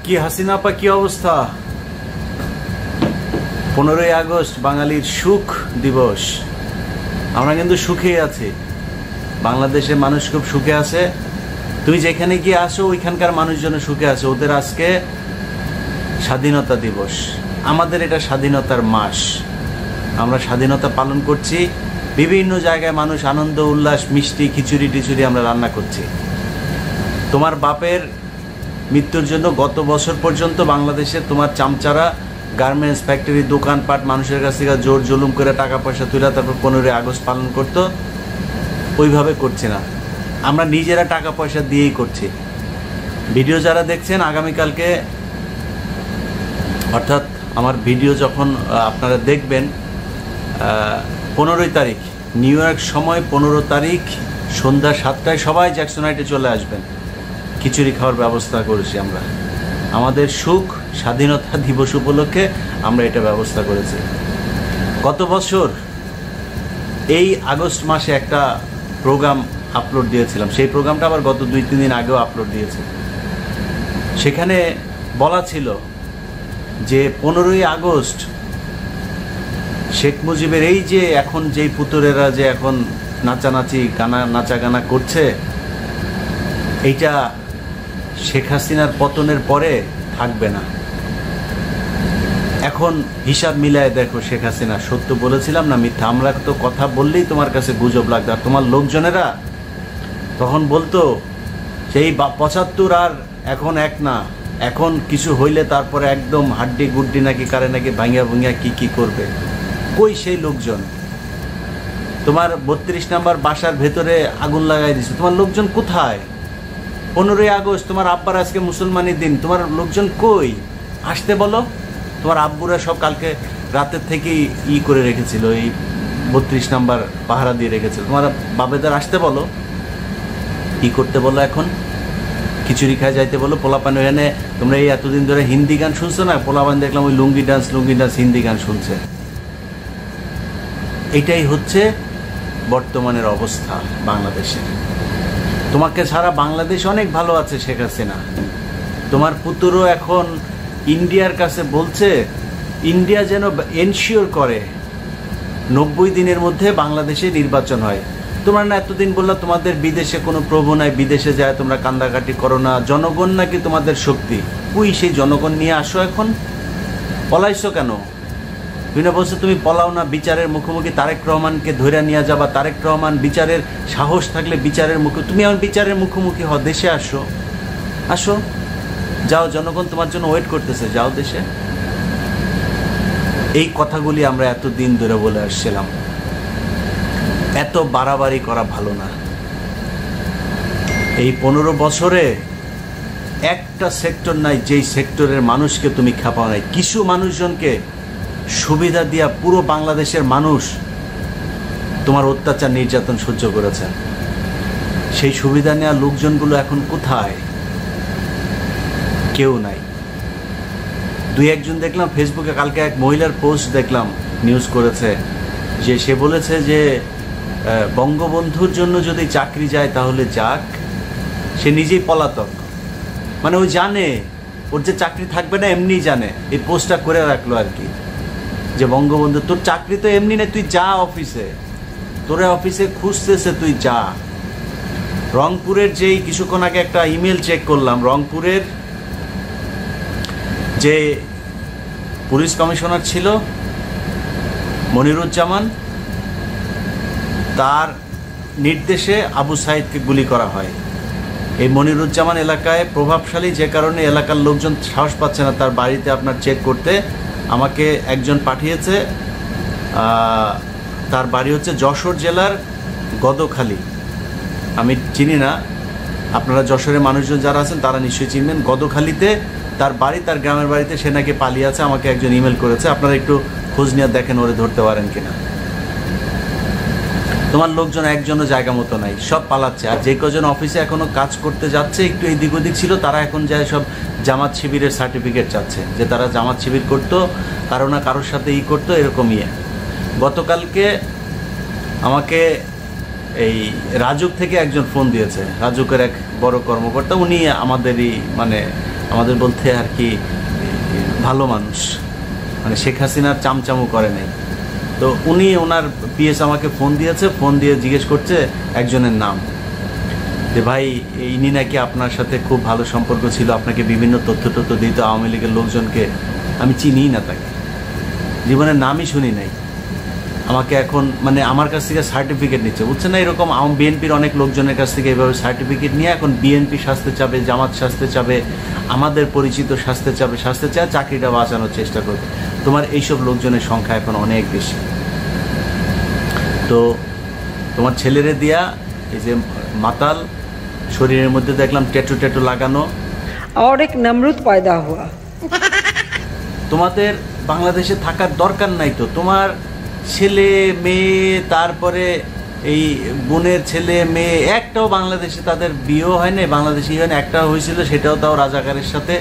কি হাসিনা আপা, কি অবস্থা? 15ই আগস্ট বাঙালির সুখ দিবস। আমরা কিন্তু সুখেই আছি, বাংলাদেশের মানুষ খুব সুখে আছে। তুমি যেখানে গিয়ে আসো ওইখানকার মানুষজন সুখে আছে। ওদের আজকে স্বাধীনতা দিবস, আমাদের এটা স্বাধীনতার মাস। আমরা স্বাধীনতা পালন করছি, বিভিন্ন জায়গায় মানুষ আনন্দ উল্লাস, মিষ্টি খিচুড়ি টিচুড়ি আমরা রান্না করছি। তোমার বাপের মৃত্যুর জন্য গত বছর পর্যন্ত বাংলাদেশে তোমার চামচারা গার্মেন্টস ফ্যাক্টরি দোকানপাট মানুষের কাছ থেকে জোর জুলুম করে টাকা পয়সা তুলে তারপর 15ই আগস্ট পালন করতো। ওইভাবে করছি না, আমরা নিজেরা টাকা পয়সা দিয়েই করছি। ভিডিও যারা দেখছেন, আগামীকালকে অর্থাৎ আমার ভিডিও যখন আপনারা দেখবেন 15ই তারিখ নিউ ইয়র্ক সময় 15 তারিখ সন্ধ্যা 7টায় সবাই জ্যাকসনাইটে চলে আসবেন। খিচুড়ি খাওয়ার ব্যবস্থা করেছি আমরা, আমাদের সুখ স্বাধীনতা দিবস উপলক্ষে আমরা এটা ব্যবস্থা করেছি। গত বছর এই আগস্ট মাসে একটা প্রোগ্রাম আপলোড দিয়েছিলাম, সেই প্রোগ্রামটা আবার গত 2-3 দিন আগেও আপলোড দিয়েছে। সেখানে বলা ছিল যে 15ই আগস্ট শেখ মুজিবের এই যে এখন যেই পুতুরেরা যে এখন নাচানাচি নাচা গানা করছে, এইটা শেখ হাসিনার পতনের পরে থাকবে না। এখন হিসাব মিলায় দেখো শেখ হাসিনা সত্য বলেছিলাম না মিথ্যা। আমরা তো কথা বললেই তোমার কাছে গুজব লাগতো, আর তোমার লোকজনেরা তখন বলতো সেই 75 আর এখন এক না, এখন কিছু হইলে তারপরে একদম হাড্ডি গুড্ডি নাকি কারে নাকি ভাঙিয়া ভুঙিয়া কি করবে। কই সেই লোকজন? তোমার 32 নাম্বার বাসার ভেতরে আগুন লাগাই দিছে, তোমার লোকজন কোথায়? 15ই আগস্ট তোমার আব্বার আজকে মুসলমানের দিন, তোমার লোকজন কই? আসতে বলো। তোমার আব্বুরা সব কালকে রাতের থেকেই করে রেখেছিল, এই 32 নাম্বার পাহারা দিয়ে রেখেছিল। তোমার বাবেদার আসতে বলো, করতে বলো। এখন খিচুড়ি খায় যাইতে বলো। পোলাপান ওখানে তোমরা এই এতদিন ধরে হিন্দি গান শুনছো না, পোলাপান দেখলাম ওই লুঙ্গি ডান্স হিন্দি গান শুনছে। এটাই হচ্ছে বর্তমানের অবস্থা বাংলাদেশে। তোমাকে ছাড়া বাংলাদেশ অনেক ভালো আছে শেখ হাসিনা। তোমার পুতুরও এখন ইন্ডিয়ার কাছে বলছে, ইন্ডিয়া যেন এনশিওর করে 90 দিনের মধ্যে বাংলাদেশে নির্বাচন হয়। তোমরা না এতদিন বললা তোমাদের বিদেশে কোনো প্রভু নাই, বিদেশে যায় তোমরা কান্দাকাটি করো না, জনগণ নাকি তোমাদের শক্তি। কই সেই জনগণ নিয়ে আসো। এখন পলাইছো কেন? তুমি না বলছো তুমি পলাও না, বিচারের মুখোমুখি তারেক রহমানকে ধরে নিয়ে যাবা। তারেক রহমান বিচারের সাহস থাকলে বিচারের তুমি এখন বিচারের মুখোমুখি হও, দেশে আসো যাও, জনগণ তোমার জন্য ওয়েট করতেছে, যাও দেশে। এই কথাগুলি আমরা এতদিন ধরে বলে আসছিলাম। এত বাড়াবাড়ি করা ভালো না। এই 15 বছরে একটা সেক্টর নাই যেই সেক্টরের মানুষকে তুমি খেপাও নাই। কিছু মানুষজনকে সুবিধা দিয়া পুরো বাংলাদেশের মানুষ তোমার অত্যাচার নির্যাতন সহ্য করেছেন। সেই সুবিধা নেওয়া লোকজনগুলো এখন কোথায়? কেউ নাই। 2-1 দেখলাম ফেসবুকে, কালকে এক মহিলার পোস্ট দেখলাম, নিউজ করেছে যে সে বলেছে যে বঙ্গবন্ধুর জন্য যদি চাকরি যায় তাহলে যাক, সে নিজেই পলাতক। মানে ও জানে ওর যে চাকরি থাকবে না, এমনি জানে। এই পোস্টটা করে রাখলো আর কি, যে বঙ্গবন্ধু তোর চাকরি তো এমনি না, তুই যা অফিসে, তোরে অফিসে খুঁজতেছে, তুই যা। রংপুরের যেই কিছুক্ষণ আগে একটা ইমেল চেক করলাম, রংপুরের যে পুলিশ কমিশনার ছিল মনিরুজ্জামান, তার নির্দেশে আবু সাইদকে গুলি করা হয়। এই মনিরুজ্জামান এলাকায় প্রভাবশালী, যে কারণে এলাকার লোকজন সাহস পাচ্ছে না তার বাড়িতে আপনার চেক করতে। আমাকে একজন পাঠিয়েছে, তার বাড়ি হচ্ছে যশোর জেলার গদখালি। আমি চিনি না, আপনারা যশোরের মানুষজন যারা আছেন তারা নিশ্চয়ই চিনবেন। গদখালিতে তার বাড়ি, তার গ্রামের বাড়িতে সে নাকি পালিয়ে আছে। আমাকে একজন ইমেল করেছে, আপনারা একটু খোঁজ নিয়ে দেখেন ওরে ধরতে পারেন কিনা। তোমার লোকজন একজনও জায়গা মতো নাই, সব পালাচ্ছে। আর যে কজন অফিসে এখনো কাজ করতে যাচ্ছে, একটু এদিক ওদিক ছিল, তারা এখন যায় সব জামাত শিবিরের সার্টিফিকেট চাচ্ছে, যে তারা জামাত শিবির করতো, কারো না কারোর সাথে করতো, এরকম গতকালকে আমাকে এই রাজুক থেকে একজন ফোন দিয়েছে, রাজুকের এক বড় কর্মকর্তা, উনি আমাদেরই মানে আমাদের বলতে আর কি ভালো মানুষ, মানে শেখ হাসিনার চামচামু করে নাই। তো উনি ওনার পিএস আমাকে ফোন দিয়েছে, ফোন দিয়ে জিজ্ঞেস করছে একজনের নাম, যে ভাই ইনি নাকি আপনার সাথে খুব ভালো সম্পর্ক ছিল, আপনাকে বিভিন্ন তথ্য দিত আওয়ামী লীগের লোকজনকে। আমি চিনিই না তাকে, জীবনের নামই শুনি নাই। আমাকে এখন মানে আমার কাছ থেকে সার্টিফিকেট নিচ্ছে, বুঝছেন না? এরকম বিএনপির অনেক লোকজনের কাছ থেকে এইভাবে সার্টিফিকেট নিয়ে এখন বিএনপি শাস্তে চাবে, জামাত শাস্তে চাবে, আমাদের পরিচিত শাস্তে চায়, চাকরিটা বাঁচানোর চেষ্টা করবে। তোমার এইসব লোকজনের সংখ্যা এখন অনেক বেশি। তো তোমার ছেলেরে দিয়া এই যে মাতাল, শরীরের মধ্যে দেখলাম ট্যাটু লাগানো, और एक नमरूद पैदा हुआ। তোমাদের বাংলাদেশে থাকার দরকার নাই তো। তোমার ছেলে মেয়ে, তারপরে এই বোনের ছেলে মেয়ে, একটাও বাংলাদেশে তাদের বিয়েও হয় না, বাংলাদেশি হয় না। একটাও হয়েছিল, সেটাও তাও রাজাকারের সাথে,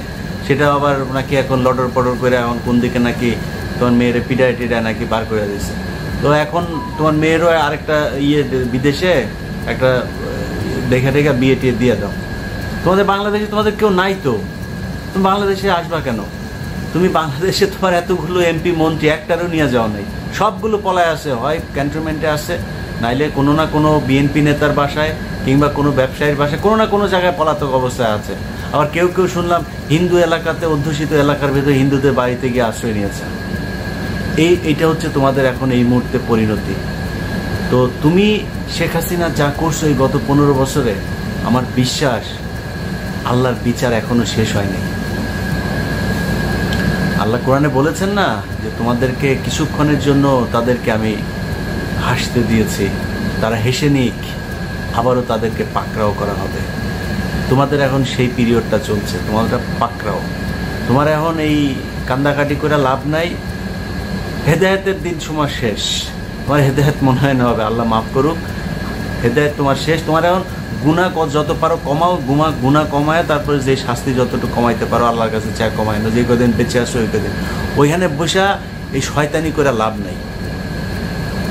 সেটাও আবার নাকি এখন লটর পটর করে এখন কোন দিকে নাকি তোমার মেয়ের পিডায় নাকি বার করে দিয়েছে। তো এখন তোমার মেয়েরও আরেকটা বিদেশে একটা দেখে বিয়ে টিয়ে দিয়ে দাও। তোমাদের বাংলাদেশে তোমাদের কেউ নাই তো, তুমি বাংলাদেশে আসবা কেন? তুমি বাংলাদেশে তোমার এতগুলো এমপি মন্ত্রী একটারও নিয়ে যাও নাই, সবগুলো পলায় আছে, হয় ক্যান্টনমেন্টে আছে, নাইলে কোনো না কোনো বিএনপি নেতার বাসায় কিংবা কোনো ব্যবসায়ীর বাসায় কোনো না কোনো জায়গায় পলাতক অবস্থায় আছে। আবার কেউ শুনলাম হিন্দু এলাকাতে, অধ্যুষিত এলাকার ভেতরে হিন্দুদের বাড়িতে গিয়ে আশ্রয় নিয়েছে। এইটা হচ্ছে তোমাদের এখন এই মুহূর্তে পরিণতি। তো তুমি শেখ হাসিনা যা করছো এই গত 15 বছরে, আমার বিশ্বাস আল্লাহর বিচার এখনো শেষ হয়নি। আল্লাহ কোরআনে বলেছেন না যে তোমাদেরকে কিছুক্ষণের জন্য তাদেরকে আমি হাসতে দিয়েছি, তারা হেসে নিক, আবারও তাদেরকে পাকড়াও করা হবে। তোমাদের এখন সেই পিরিয়ডটা চলছে, তোমাদের পাকড়াও। তোমার এখন এই কান্দাকাটি করে লাভ নাই, হেদায়েতের দিন সময় শেষ। তোমার হেদায়েত মনে হয় না হবে, আল্লাহ মাফ করুক, হেদায়েত তোমার শেষ। তোমার এখন গুনাহ যত পারো কমাও, গুনাহ কমায় তারপরে যে শাস্তি যতটুকু কমাইতে পারো আল্লাহর কাছে চায় কমায় না। যে কদিন বেঁচে আসো ওই কদিন ওইখানে বসা এই শয়তানি করে লাভ নাই।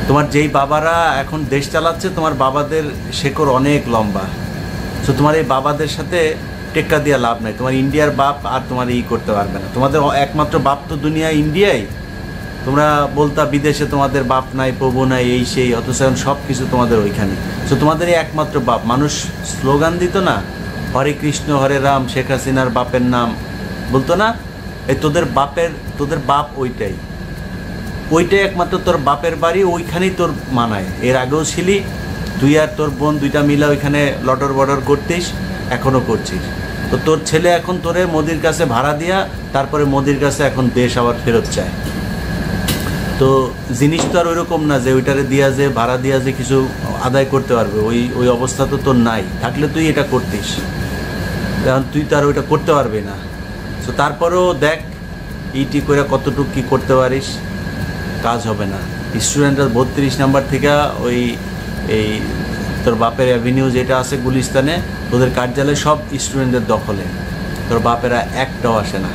তোমার যেই বাবারা এখন দেশ চালাচ্ছে, তোমার বাবাদের শেকড় অনেক লম্বা। তো তোমার এই বাবাদের সাথে টেক্কা দিয়ে লাভ নাই। তোমার ইন্ডিয়ার বাপ আর তোমার করতে পারবে না। তোমাদের একমাত্র বাপ তো দুনিয়া ইন্ডিয়ায়। তোমরা বলতা বিদেশে তোমাদের বাপ নাই, প্রভু নাই, এই সেই, অথচ এখন সব কিছু তোমাদের ওইখানে। তো তোমাদের এই একমাত্র বাপ। মানুষ স্লোগান দিত না, হরে কৃষ্ণ হরে রাম, শেখ হাসিনার বাপের নাম বলতো না? এই তোদের বাপ ওইটাই একমাত্র তোর বাপের বাড়ি, ওইখানেই তোর মানায়। এর আগেও ছিলি তুই আর তোর বোন দুইটা মিলা ওইখানে লটর বটর করতিস, এখনো করছিস। তো তোর ছেলে এখন তোরে মোদির কাছে ভাড়া দিয়া, তারপরে মোদির কাছে এখন দেশ আবার ফেরত চায়। তো জিনিস তো আর ওইরকম না যে ওইটারে দিয়া যে ভাড়া দিয়া যে কিছু আদায় করতে পারবে, ওই অবস্থা তো তোর নাই। থাকলে তুই এটা করতিস, এখন তুই তো আর ওইটা করতে পারবি না। তো তারপরেও দেখ ইটি করে কতটুকু কী করতে পারিস, কাজ হবে না। স্টুডেন্টরা 32 নাম্বার থেকে এই তোর বাপের অ্যাভিনিউ যেটা আছে গুলিস্তানে, তোদের কার্যালয় সব স্টুডেন্টদের দখলে, তোর বাপেরা একটাও আসে না।